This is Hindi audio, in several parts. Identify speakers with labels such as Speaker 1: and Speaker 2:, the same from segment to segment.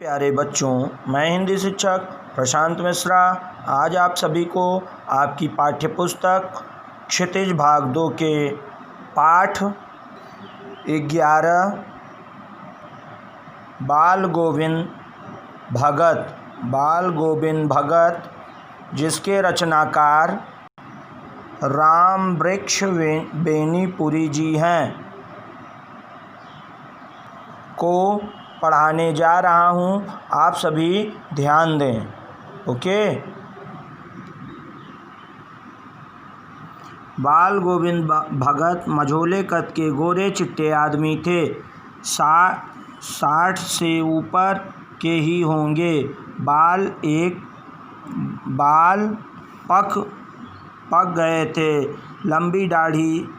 Speaker 1: प्यारे बच्चों, मैं हिंदी शिक्षक प्रशांत मिश्रा आज आप सभी को आपकी पाठ्य पुस्तक क्षितिज भाग 2 के पाठ 11 बाल गोविंद भगत जिसके रचनाकार रामवृक्ष बेनीपुरी जी हैं को पढ़ाने जा रहा हूँ। आप सभी ध्यान दें। ओके। बाल गोविंद भगत मझोले कद के गोरे चिट्टे आदमी थे। 60 से ऊपर के ही होंगे। बाल पक गए थे। लंबी दाढ़ी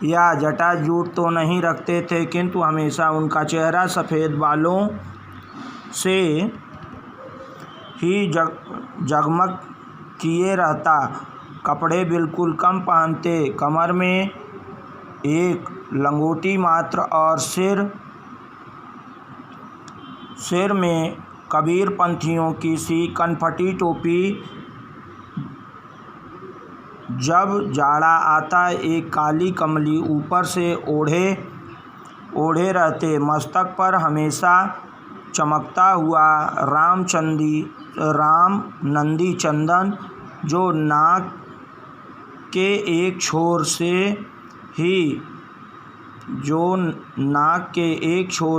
Speaker 1: या जटाजूट तो नहीं रखते थे, किंतु हमेशा उनका चेहरा सफ़ेद बालों से ही जगमग किए रहता। कपड़े बिल्कुल कम पहनते, कमर में एक लंगोटी मात्र और सिर में कबीर पंथियों की सी कनफटी टोपी। जब जाड़ा आता एक काली कमली ऊपर से ओढ़े रहते। मस्तक पर हमेशा चमकता हुआ राम नंदी चंदन, जो नाक के एक छोर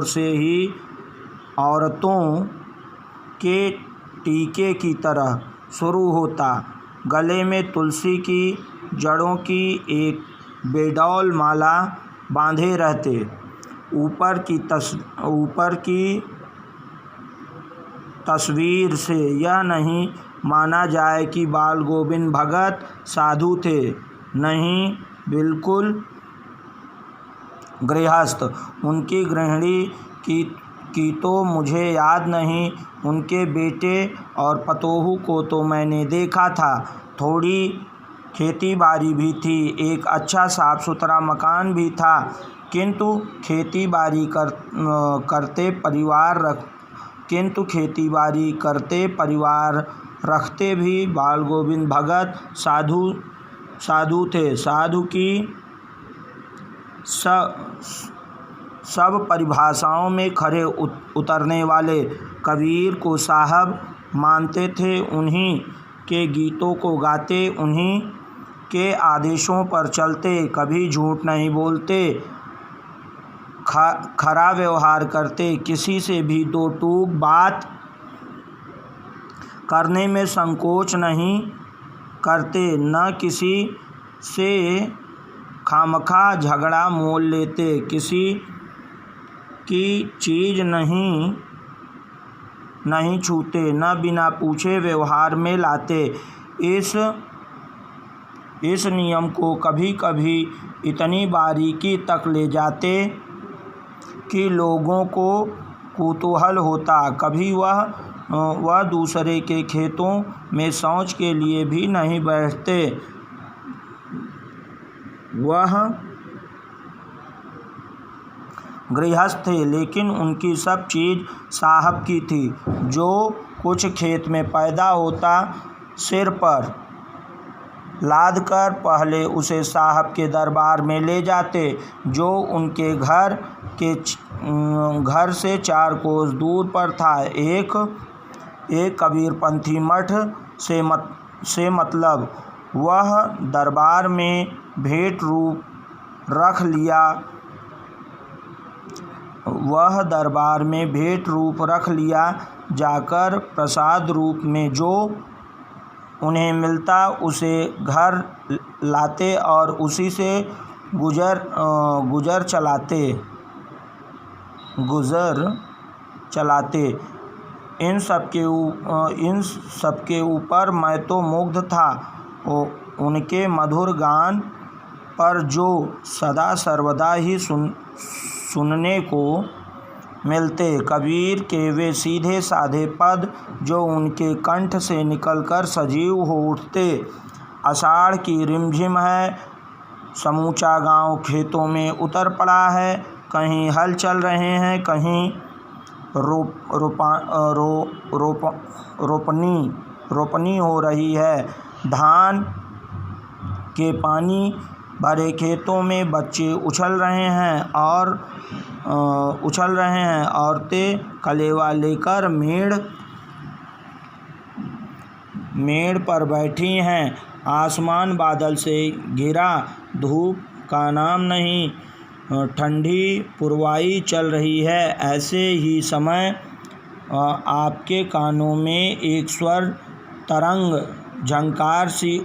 Speaker 1: से ही औरतों के टीके की तरह शुरू होता। गले में तुलसी की जड़ों की एक बेडौल माला बांधे रहते। ऊपर की तस्वीर से यह नहीं माना जाए कि बाल गोविंद भगत साधु थे। नहीं, बिल्कुल गृहस्थ। उनकी गृहिणी की तो मुझे याद नहीं। उनके बेटे और पतोहू को तो मैंने देखा था। थोड़ी खेती बाड़ी भी थी, एक अच्छा साफ सुथरा मकान भी था, किंतु खेती बाड़ी करते परिवार रखते भी बाल गोविंद भगत साधु थे। साधु की सब परिभाषाओं में खरे उतरने वाले। कबीर को साहब मानते थे, उन्हीं के गीतों को गाते, उन्हीं के आदेशों पर चलते, कभी झूठ नहीं बोलते, खरा व्यवहार करते, किसी से भी दो टूक बात करने में संकोच नहीं करते, न किसी से खामखा झगड़ा मोल लेते, किसी की चीज़ नहीं छूते, न बिना पूछे व्यवहार में लाते। इस नियम को कभी कभी इतनी बारीकी तक ले जाते कि लोगों को कुतूहल होता। कभी वह दूसरे के खेतों में शौच के लिए भी नहीं बैठते। वह गृहस्थ थे, लेकिन उनकी सब चीज़ साहब की थी। जो कुछ खेत में पैदा होता, सिर पर लादकर पहले उसे साहब के दरबार में ले जाते, जो उनके घर से 4 कोस दूर पर था। एक कबीरपंथी मठ से मतलब वह दरबार में भेंट रूप रख लिया जाकर प्रसाद रूप में जो उन्हें मिलता उसे घर लाते और उसी से गुजर चलाते। इन सब के ऊपर मैं तो मुग्ध था। उनके मधुर गान पर जो सदा सर्वदा ही सुनने को मिलते। कबीर के वे सीधे साधे पद जो उनके कंठ से निकलकर सजीव हो उठते। आषाढ़ की रिमझिम है, समूचा गांव खेतों में उतर पड़ा है। कहीं हल चल रहे हैं, कहीं रोपनी हो रही है। धान के पानी भरे खेतों में बच्चे उछल रहे हैं। औरतें कलेवा लेकर मेड़ पर बैठी हैं। आसमान बादल से घिरा, धूप का नाम नहीं, ठंडी पुरवाई चल रही है। ऐसे ही समय आपके कानों में एक स्वर तरंग झंकार सी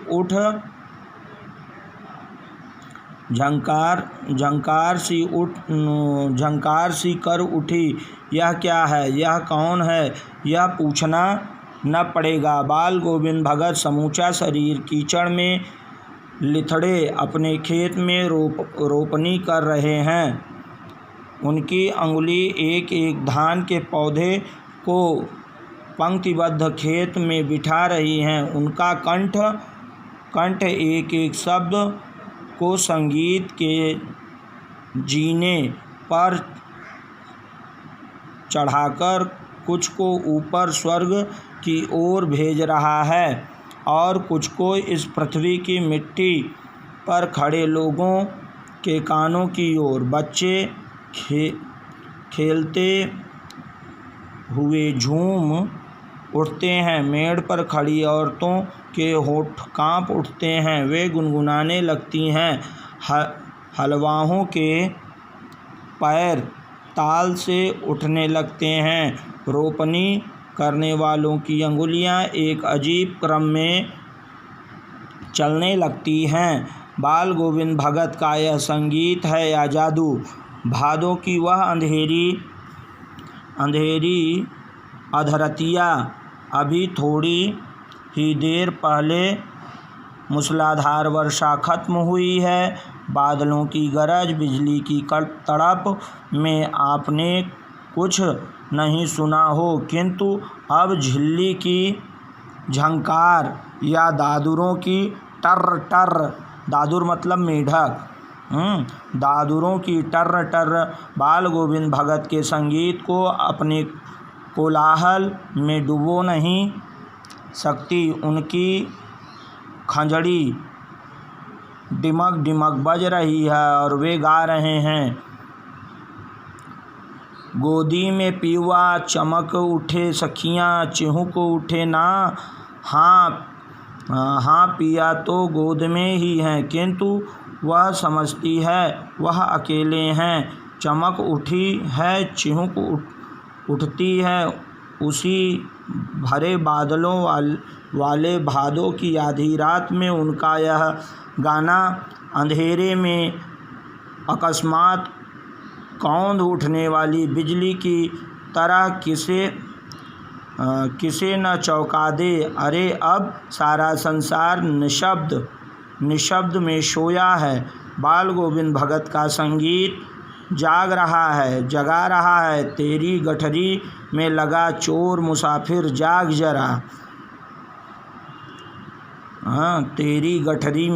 Speaker 1: कर उठी। यह क्या है? यह कौन है? यह पूछना न पड़ेगा। बाल गोविंद भगत समूचा शरीर कीचड़ में लिथड़े अपने खेत में रोपनी कर रहे हैं। उनकी अंगुली एक एक धान के पौधे को पंक्तिबद्ध खेत में बिठा रही है। उनका कंठ एक एक शब्द को संगीत के जीने पर चढ़ाकर कुछ को ऊपर स्वर्ग की ओर भेज रहा है और कुछ को इस पृथ्वी की मिट्टी पर खड़े लोगों के कानों की ओर। बच्चे खेलते हुए झूम उठते हैं। मेड़ पर खड़ी औरतों के होंठ कांप उठते हैं। वे गुनगुनाने लगती हैं। हलवाओं के पैर ताल से उठने लगते हैं। रोपनी करने वालों की अंगुलियां एक अजीब क्रम में चलने लगती हैं। बाल गोविंद भगत का यह संगीत है या जादू? भादों की वह अंधेरी अधरतिया अभी थोड़ी ही देर पहले मूसलाधार वर्षा खत्म हुई है। बादलों की गरज, बिजली की तड़प में आपने कुछ नहीं सुना हो, किंतु अब झिल्ली की झंकार या दादुरों की टर्र टर्र, दादुर मतलब मेढक, दादुरों की टर्र टर्र बाल गोविंद भगत के संगीत को अपने कोलाहल में डुबो नहीं सकती। उनकी खंजड़ी डिमक डिमक बज रही है और वे गा रहे हैं। गोदी में पीवा चमक उठे सखियाँ, चिहुक उठे ना। हाँ पिया तो गोद में ही हैं, किंतु वह समझती है वह अकेले हैं। चमक उठी है, चिहुक उठती है उसी भरे बादलों वाले भादों की आधी रात में। उनका यह गाना अंधेरे में अकस्मात कौंध उठने वाली बिजली की तरह किसे न चौंका दे। अरे अब सारा संसार निशब्द में सोया है। बाल गोविंद भगत का संगीत जगा रहा है। तेरी गठरी में लगा चोर मुसाफिर जाग जरा। तेरी गठरी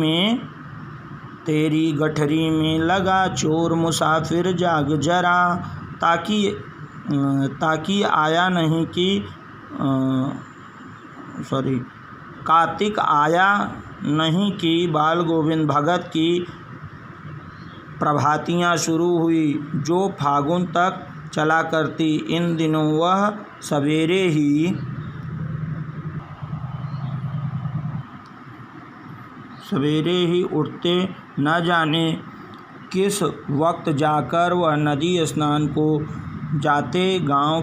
Speaker 1: में लगा चोर मुसाफिर जाग जरा। ताकि आया नहीं कि कार्तिक आया नहीं कि बाल गोविंद भगत की प्रभातियाँ शुरू हुई जो फागुन तक चला करती। इन दिनों वह सवेरे ही उठते, न जाने किस वक्त जाकर वह नदी स्नान को जाते। गांव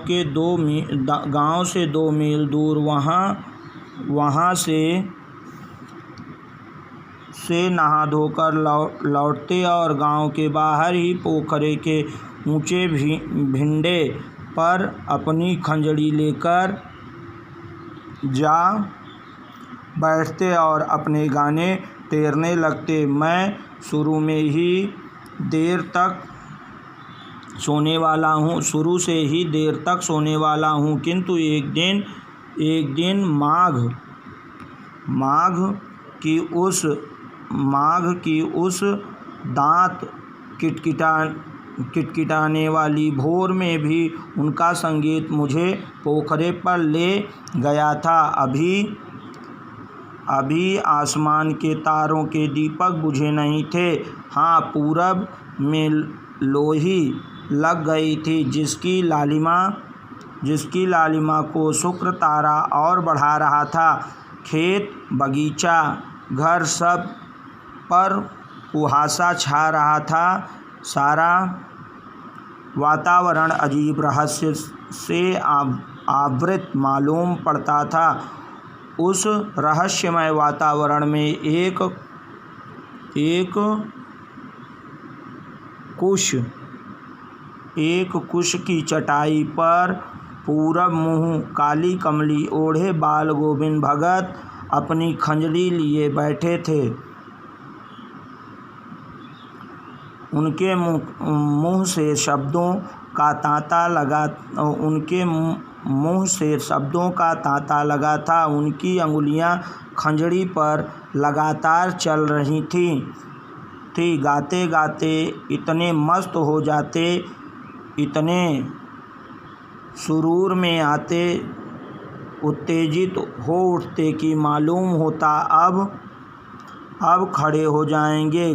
Speaker 1: से 2 मील दूर वहाँ से नहा धोकर लौटते और गांव के बाहर ही पोखरे के ऊंचे भिंडे पर अपनी खंजड़ी लेकर जा बैठते और अपने गाने तैरने लगते। मैं शुरू से ही देर तक सोने वाला हूँ, किंतु एक दिन माघ की उस दांत किटकिटाने वाली भोर में भी उनका संगीत मुझे पोखरे पर ले गया था। अभी आसमान के तारों के दीपक बुझे नहीं थे। हाँ, पूरब में लोही लग गई थी जिसकी लालिमा को शुक्र तारा और बढ़ा रहा था। खेत, बगीचा, घर, सब पर कुहासा छा रहा था। सारा वातावरण अजीब रहस्य से आवृत मालूम पड़ता था। उस रहस्यमय वातावरण में एक कुश की चटाई पर पूरब मुँह काली कमली ओढ़े बाल गोविंद भगत अपनी खंजरी लिए बैठे थे। उनके मुँह से शब्दों का तांता लगा था। उनकी अंगुलियां खंजरी पर लगातार चल रही थी। गाते गाते इतने मस्त हो जाते, इतने सुरूर में आते, उत्तेजित हो उठते कि मालूम होता अब खड़े हो जाएंगे।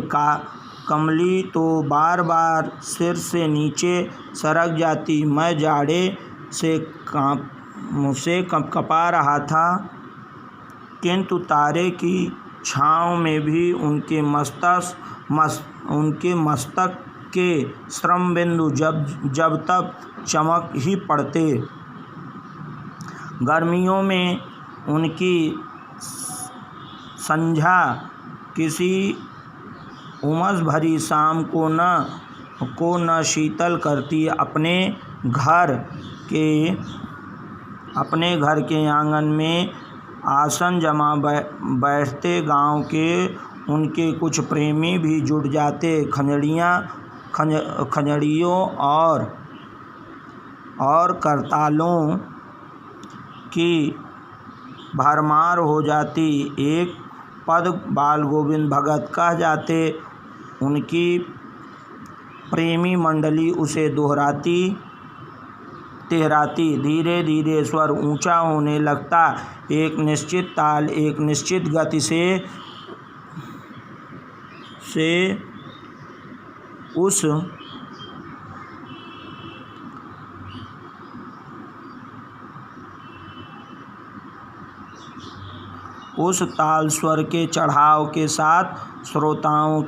Speaker 1: कमली तो बार बार सिर से नीचे सरक जाती। मैं जाड़े से कँपा रहा था, किंतु तारे की छाँव में भी उनके मस्तक के श्रमबिंदु जब तब चमक ही पड़ते। गर्मियों में उनकी संध्या किसी उमस भरी शाम को न शीतल करती। अपने घर के आंगन में आसन जमा बैठते गांव के उनके कुछ प्रेमी भी जुट जाते। खंजड़ियों और करतालों की भरमार हो जाती। एक पद बाल गोविंद भगत कह जाते, उनकी प्रेमी मंडली उसे तिहराती। धीरे धीरे स्वर ऊंचा होने लगता। एक निश्चित ताल, एक निश्चित गति से उस ताल स्वर के चढ़ाव के साथ श्रोताओं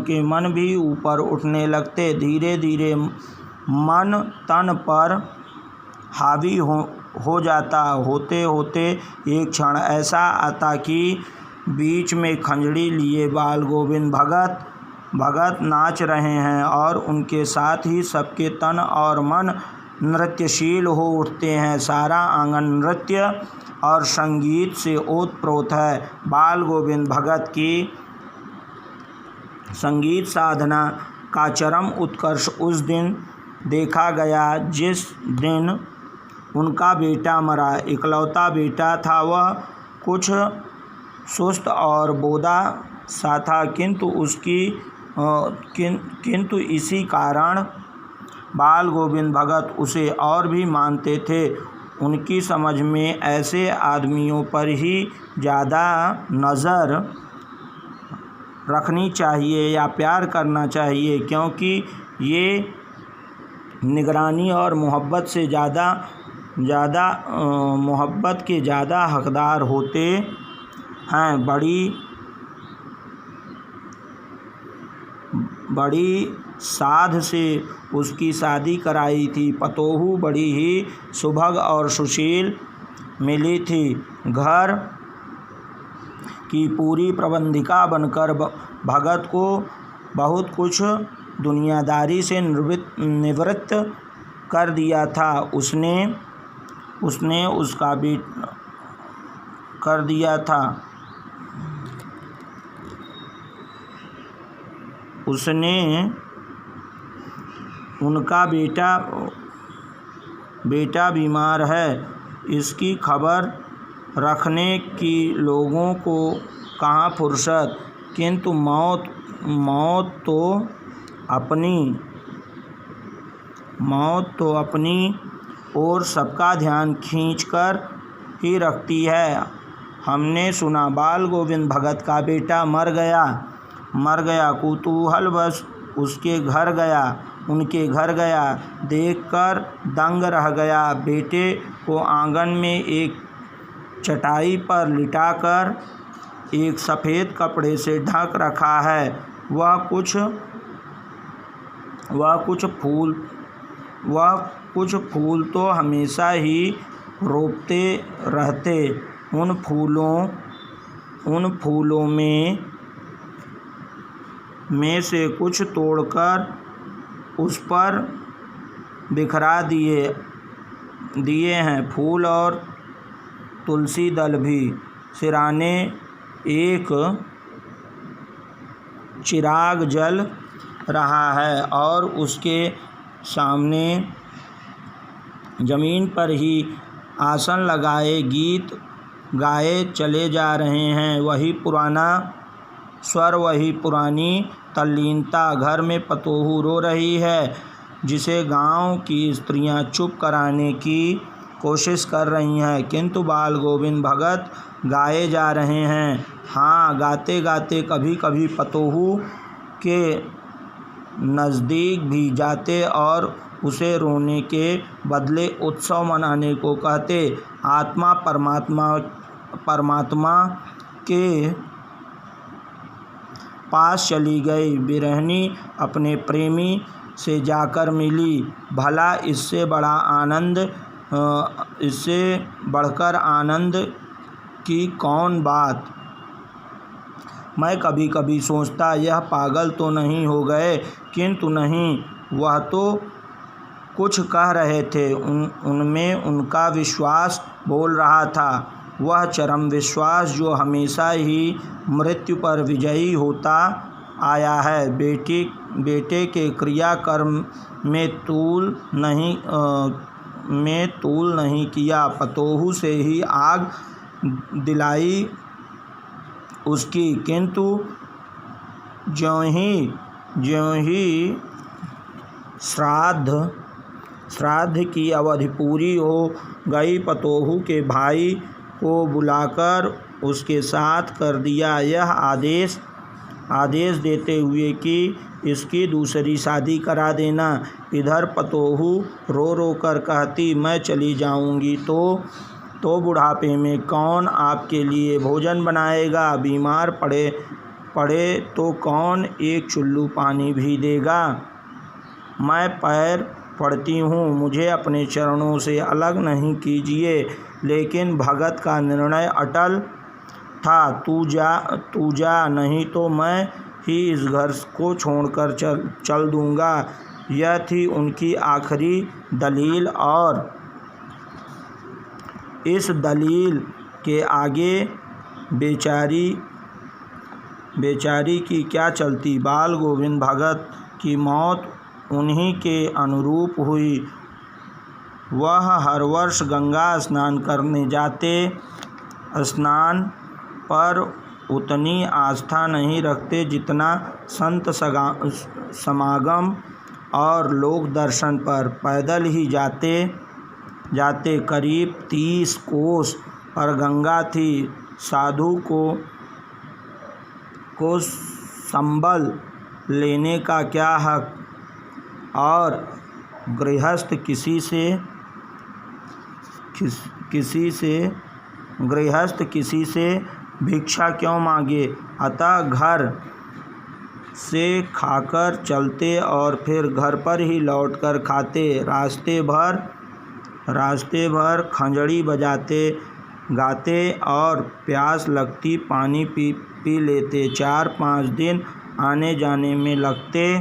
Speaker 1: के मन भी ऊपर उठने लगते। धीरे धीरे मन तन पर हावी हो जाता। होते होते एक क्षण ऐसा आता कि बीच में खंजड़ी लिए बाल गोविंद भगत नाच रहे हैं और उनके साथ ही सबके तन और मन नृत्यशील हो उठते हैं। सारा आंगन नृत्य और संगीत से ओतप्रोत है। बाल गोविंद भगत की संगीत साधना का चरम उत्कर्ष उस दिन देखा गया जिस दिन उनका बेटा मरा। इकलौता बेटा था वह, कुछ सुस्त और बोदा सा था, किंतु इसी कारण बाल गोविंद भगत उसे और भी मानते थे। उनकी समझ में ऐसे आदमियों पर ही ज़्यादा नज़र रखनी चाहिए या प्यार करना चाहिए, क्योंकि ये निगरानी और मोहब्बत के ज़्यादा हकदार होते हैं। बड़ी साध से उसकी शादी कराई थी। पतोहू बड़ी ही सुभग और सुशील मिली थी। घर की पूरी प्रबंधिका बनकर भगत को बहुत कुछ दुनियादारी से निवृत्त कर दिया था। उसने उसका भी कर दिया था। उनका बेटा बीमार है, इसकी खबर रखने की लोगों को कहाँ फुर्सत। किंतु मौत तो अपनी ओर सबका ध्यान खींचकर ही रखती है। हमने सुना बाल गोविंद भगत का बेटा मर गया। कुतूहलवश उनके घर गया, देखकर दंग रह गया। बेटे को आंगन में एक चटाई पर लिटाकर एक सफ़ेद कपड़े से ढक रखा है। वह कुछ फूल तो हमेशा ही रोपते रहते। उन फूलों में से कुछ तोड़कर उस पर बिखरा दिए हैं। फूल और तुलसी दल भी। सिराने एक चिराग जल रहा है और उसके सामने जमीन पर ही आसन लगाए गीत गाए चले जा रहे हैं। वही पुराना स्वर, वही पुरानी तल्लीनता। घर में पतोहू रो रही है, जिसे गांव की स्त्रियां चुप कराने की कोशिश कर रही हैं, किंतु बाल गोविंद भगत गाए जा रहे हैं। हाँ, गाते गाते कभी कभी पतोहू के नज़दीक भी जाते और उसे रोने के बदले उत्सव मनाने को कहते। आत्मा परमात्मा के पास चली गई। बिरहनी अपने प्रेमी से जाकर मिली। भला इससे बढ़कर आनंद की कौन बात। मैं कभी कभी सोचता, यह पागल तो नहीं हो गए, किंतु नहीं, वह तो कुछ कह रहे थे। उनमें उनका विश्वास बोल रहा था, वह चरम विश्वास जो हमेशा ही मृत्यु पर विजयी होता आया है। बेटे के क्रियाकर्म में तूल नहीं किया। पतोहू से ही आग दिलाई उसकी, किंतु ज्यों ही श्राद्ध की अवधि पूरी हो गई, पतोहू के भाई को बुलाकर उसके साथ कर दिया यह आदेश देते हुए कि इसकी दूसरी शादी करा देना। इधर पतोहू रो रो कर कहती, मैं चली जाऊंगी तो बुढ़ापे में कौन आपके लिए भोजन बनाएगा। बीमार पड़े तो कौन एक चुल्लू पानी भी देगा। मैं पैर पड़ती हूँ, मुझे अपने चरणों से अलग नहीं कीजिए। लेकिन भगत का निर्णय अटल था। तू जा, नहीं तो मैं ही इस घर को छोड़कर चल दूँगा। यह थी उनकी आखिरी दलील, और इस दलील के आगे बेचारी की क्या चलती। बाल गोविंद भगत की मौत उन्हीं के अनुरूप हुई। वह हर वर्ष गंगा स्नान करने जाते। स्नान पर उतनी आस्था नहीं रखते जितना संत समागम और लोक दर्शन पर। पैदल ही जाते करीब 30 कोस पर गंगा थी। साधु को संबल लेने का क्या हक, और गृहस्थ किसी से भिक्षा क्यों मांगे। अतः घर से खाकर चलते और फिर घर पर ही लौटकर खाते। रास्ते भर खंजड़ी बजाते गाते और प्यास लगती पानी पी लेते। 4-5 दिन आने जाने में लगते,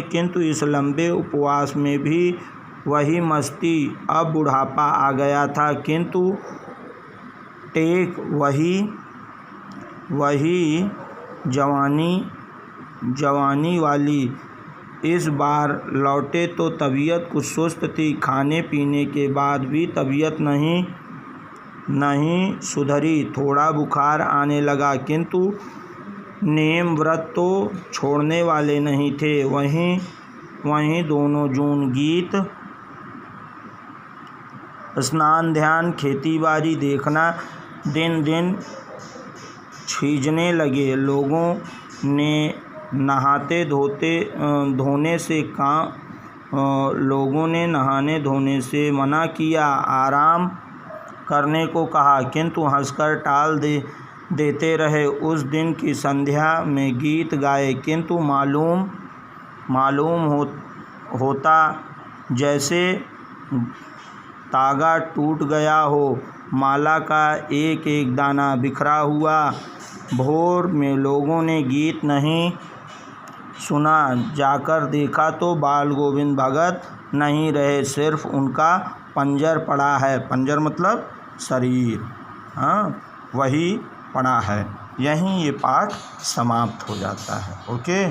Speaker 1: किंतु इस लंबे उपवास में भी वही मस्ती। अब बुढ़ापा आ गया था, किंतु टेक वही जवानी वाली। इस बार लौटे तो तबीयत कुछ सुस्त थी। खाने पीने के बाद भी तबीयत नहीं सुधरी। थोड़ा बुखार आने लगा, किंतु नियम व्रत तो छोड़ने वाले नहीं थे। वहीं दोनों जून गीत, स्नान, ध्यान, खेती बाड़ी देखना दिन दिन छीजने लगे। लोगों ने नहाने धोने से मना किया, आराम करने को कहा, किंतु हंसकर टाल देते रहे। उस दिन की संध्या में गीत गाए, किंतु मालूम होता जैसे तागा टूट गया हो, माला का एक एक दाना बिखरा हुआ। भोर में लोगों ने गीत नहीं सुना, जाकर देखा तो बाल गोविंद भगत नहीं रहे, सिर्फ उनका पंजर पड़ा है। पंजर मतलब शरीर, हाँ, वही पड़ा है। यहीं ये पाठ समाप्त हो जाता है। ओके।